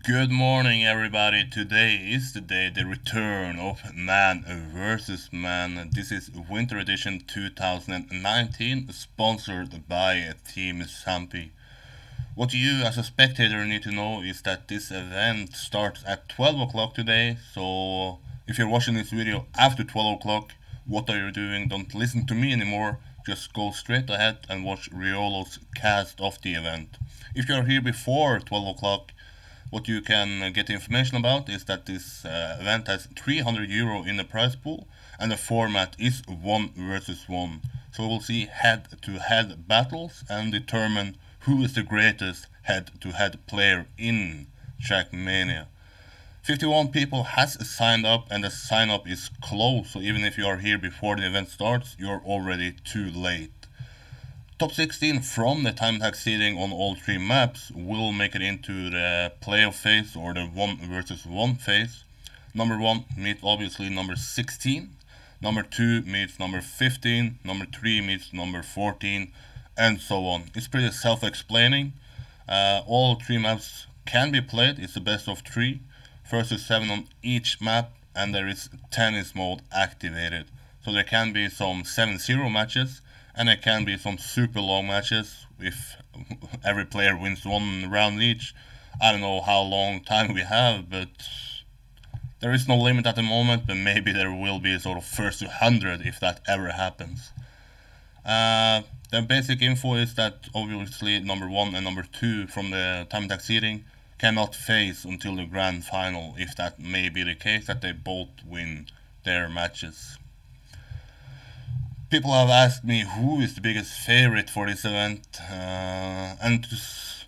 Good morning, everybody. Today is the day, the return of Man vs. Man. This is Winter Edition 2019, sponsored by Team Sampi. What you, as a spectator, need to know is that this event starts at 12 o'clock today. So, if you're watching this video after 12 o'clock, what are you doing? Don't listen to me anymore. Just go straight ahead and watch Riolo's cast of the event. If you're here before 12 o'clock, what you can get information about is that this event has €300 in the prize pool, and the format is 1 versus 1. So we'll see head-to-head battles and determine who is the greatest head-to-head player in Trackmania. 51 people has signed up, and the sign up is closed, so even if you are here before the event starts, you're already too late. Top 16 from the time attack seeding on all three maps will make it into the playoff phase, or the 1 versus 1 phase. Number 1 meets obviously number 16, number 2 meets number 15, number 3 meets number 14, and so on. It's pretty self-explaining. All three maps can be played. It's the best of 3, first to 7 on each map, and there is tennis mode activated. So there can be some 7-0 matches, and there can be some super long matches if every player wins one round each. I don't know how long time we have, but there is no limit at the moment, but maybe there will be a sort of first to 100 if that ever happens. The basic info is that obviously number 1 and number 2 from the time attack seeding cannot face until the grand final, if that may be the case, that they both win their matches. People have asked me who is the biggest favorite for this event, and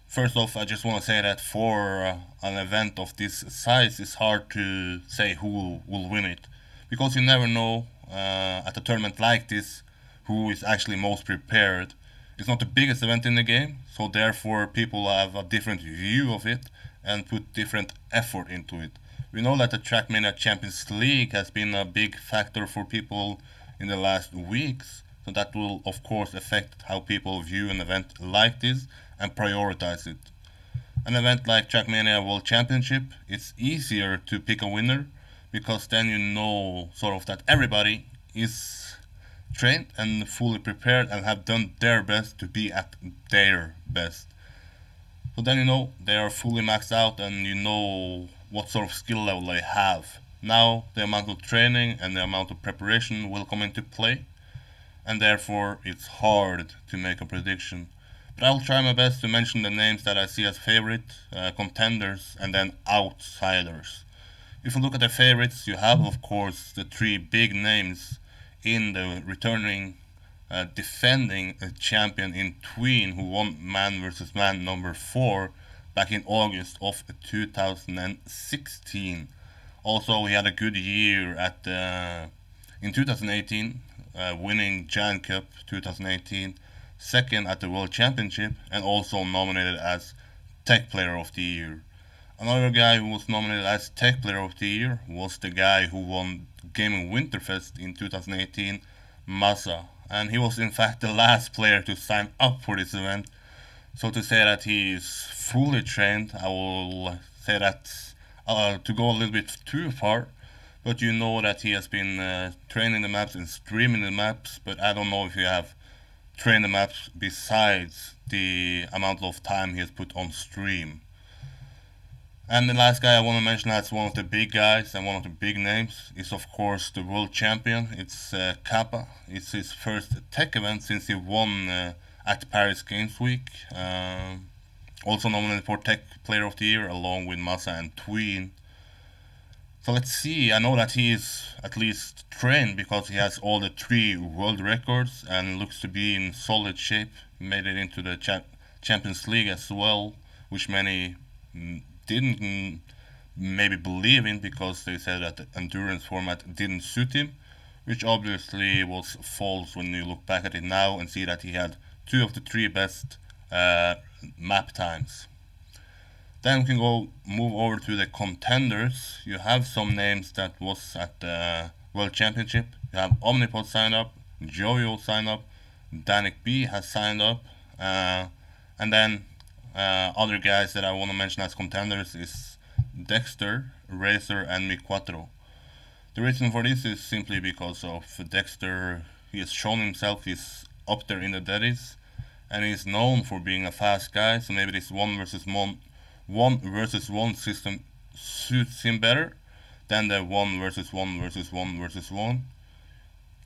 first off, I just want to say that for an event of this size, it's hard to say who will win it, because you never know at a tournament like this who is actually most prepared. It's not the biggest event in the game, so therefore people have a different view of it and put different effort into it. We know that the Trackmania Champions League has been a big factor for people in the last weeks, so that will of course affect how people view an event like this and prioritize it. An event like Trackmania World Championship, it's easier to pick a winner, because then you know sort of that everybody is trained and fully prepared and have done their best to be at their best. So then you know they are fully maxed out, and you know what sort of skill level they have. Now the amount of training and the amount of preparation will come into play, and therefore it's hard to make a prediction. But I'll try my best to mention the names that I see as favorite, contenders, and then outsiders. If you look at the favorites, you have of course the 3 big names in the returning, defending champion in Tween, who won Man vs. Man number 4 back in August of 2016. Also, he had a good year in 2018, winning Giant Cup 2018, second at the World Championship, and also nominated as Tech Player of the Year. Another guy who was nominated as Tech Player of the Year was the guy who won Gaming Winterfest in 2018, Masa, and he was in fact the last player to sign up for this event. So to say that he is fully trained, I will say that to go a little bit too far, but you know that he has been training the maps and streaming the maps, but I don't know if you have trained the maps besides the amount of time he has put on stream. And the last guy I want to mention as one of the big guys and one of the big names is of course the world champion. It's Kappa. It's his first tech event since he won at Paris Games Week. Also nominated for Tech Player of the Year along with Masa and Tween. So let's see. I know that he is at least trained, because he has all the 3 world records and looks to be in solid shape. Made it into the Champions League as well, which many didn't maybe believe in, because they said that the endurance format didn't suit him, which obviously was false when you look back at it now and see that he had 2 of the 3 best map times. Then we can move over to the contenders. You have some names that was at the World Championship. You have Omnipod signed up, Jojo signed up, Danik B has signed up, and then other guys that I want to mention as contenders is Dexter, Razor, and Mi Quattro. The reason for this is simply because of Dexter. He has shown himself he's up there in the daddies, and he's known for being a fast guy. So maybe this one versus one system suits him better than the one versus one versus one versus one.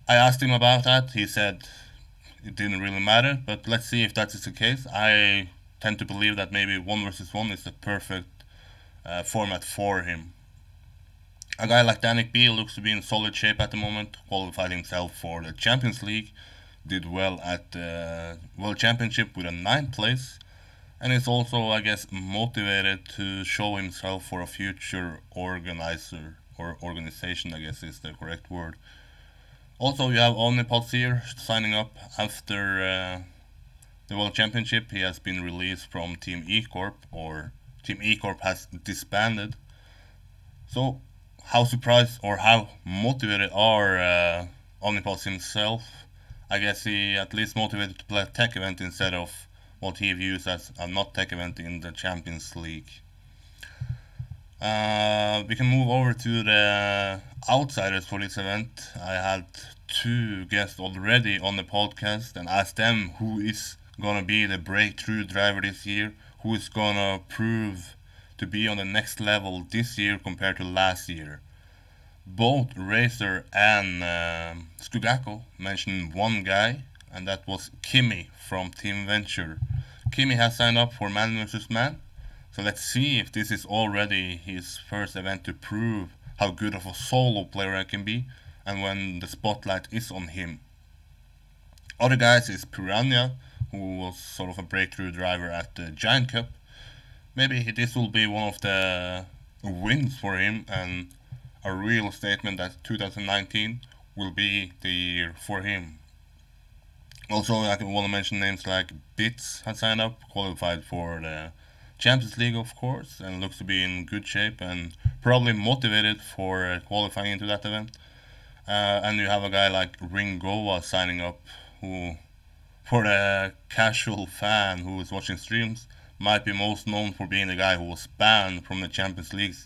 I asked him about that. He said it didn't really matter, but let's see if that is the case. I tend to believe that maybe one versus one is the perfect format for him. A guy like Danik B looks to be in solid shape at the moment, qualified himself for the Champions League, did well at the World Championship with a 9th place, and is also, I guess, motivated to show himself for a future organizer, or organization, I guess is the correct word. Also, you have Omnipod here signing up after the World Championship. He has been released from Team E Corp, or Team E Corp has disbanded. So, how surprised or how motivated are Omnipod himself? I guess he at least motivated to play a tech event instead of what he views as a not tech event in the Champions League. We can move over to the outsiders for this event. I had 2 guests already on the podcast and asked them who is gonna be the breakthrough driver this year, who is gonna prove to be on the next level this year compared to last year. Both Razor and Skugako mentioned one guy, and that was Kimi from Team Venture. Kimi has signed up for Man vs. Man, so let's see if this is already his first event to prove how good of a solo player I can be, and when the spotlight is on him. Other guys is Piranha, who was sort of a breakthrough driver at the Giant Cup. Maybe this will be one of the wins for him, and a real statement that 2019 will be the year for him. Also, I want to mention names like Bits has signed up, qualified for the Champions League, of course, and looks to be in good shape and probably motivated for qualifying into that event. And you have a guy like Ringoa signing up, who, for the casual fan who is watching streams, might be most known for being the guy who was banned from the Champions League.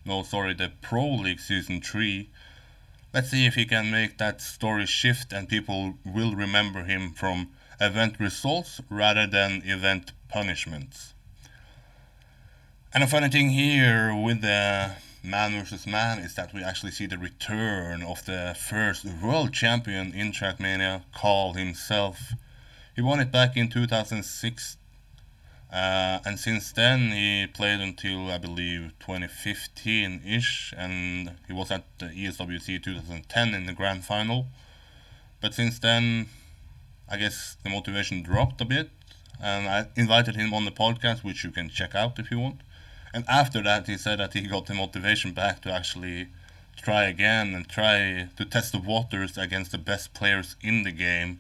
The Pro League Season 3. Let's see if he can make that story shift and people will remember him from event results rather than event punishments. And a funny thing here with the Man vs. Man is that we actually see the return of the first world champion in Trackmania, Carl himself. He won it back in 2006. And since then he played until I believe 2015-ish, and he was at the ESWC 2010 in the grand final. But since then, I guess the motivation dropped a bit, and I invited him on the podcast, which you can check out if you want. And after that he said that he got the motivation back to actually try again and try to test the waters against the best players in the game,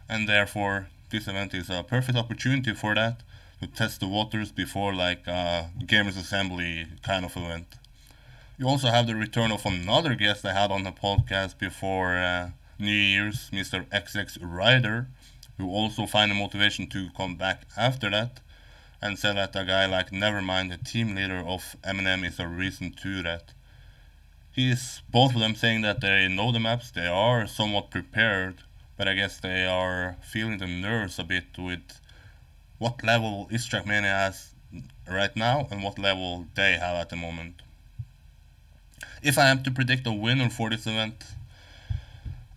and therefore this event is a perfect opportunity for that, to test the waters before like a Gamers Assembly kind of event. You also have the return of another guest I had on the podcast before New Year's, Mr. XX Rider, who also found the motivation to come back after that, and said that a guy like Nevermind, the team leader of MNM, is a reason to that. Both of them saying that they know the maps, they are somewhat prepared, but I guess they are feeling the nerves a bit with what level is Trackmania has right now and what level they have at the moment. If I am to predict a winner for this event,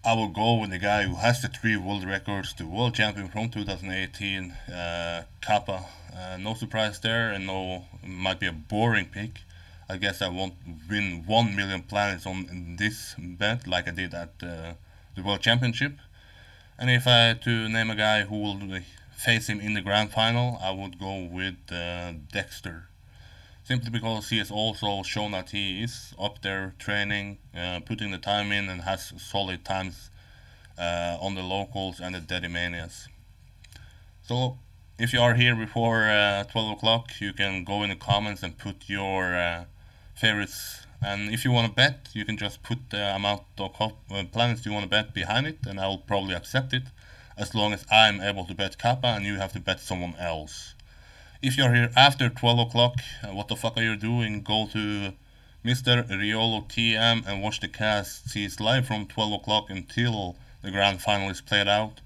I will go with the guy who has the 3 world records, the world champion from 2018, Kappa. No surprise there, and it might be a boring pick. I guess I won't win 1 million planets on this bet like I did at the World Championship. And if I had to name a guy who will face him in the grand final, I would go with Dexter. Simply because he has also shown that he is up there training, putting the time in, and has solid times on the locals and the Dedimanias. So if you are here before 12 o'clock, you can go in the comments and put your favorites. And if you want to bet, you can just put the amount of planets you want to bet behind it, and I will probably accept it, as long as I'm able to bet Kappa and you have to bet someone else. If you're here after 12 o'clock, what the fuck are you doing? Go to Mr. Riolo TM and watch the cast. He's live from 12 o'clock until the grand final is played out.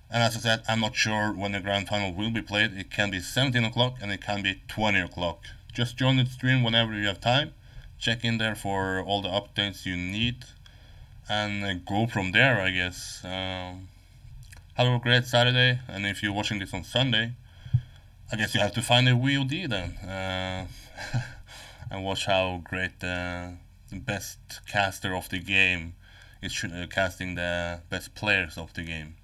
And as I said, I'm not sure when the grand final will be played. It can be 17 o'clock and it can be 20 o'clock. Just join the stream whenever you have time. Check in there for all the updates you need. And go from there, I guess. Have a great Saturday. And if you're watching this on Sunday, I guess you have to find a VOD then. And watch how great the best caster of the game is casting the best players of the game,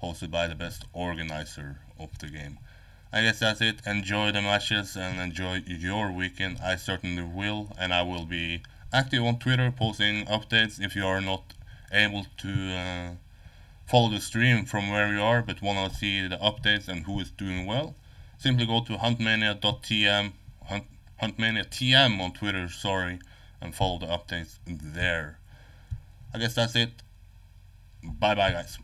hosted by the best organizer of the game. I guess that's it. Enjoy the matches and enjoy your weekend. I certainly will, and I will be active on Twitter posting updates. If you are not able to follow the stream from where you are but want to see the updates and who is doing well, simply go to huntmania.tm, huntmania.tm on Twitter, sorry, and follow the updates there. I guess that's it. Bye bye, guys.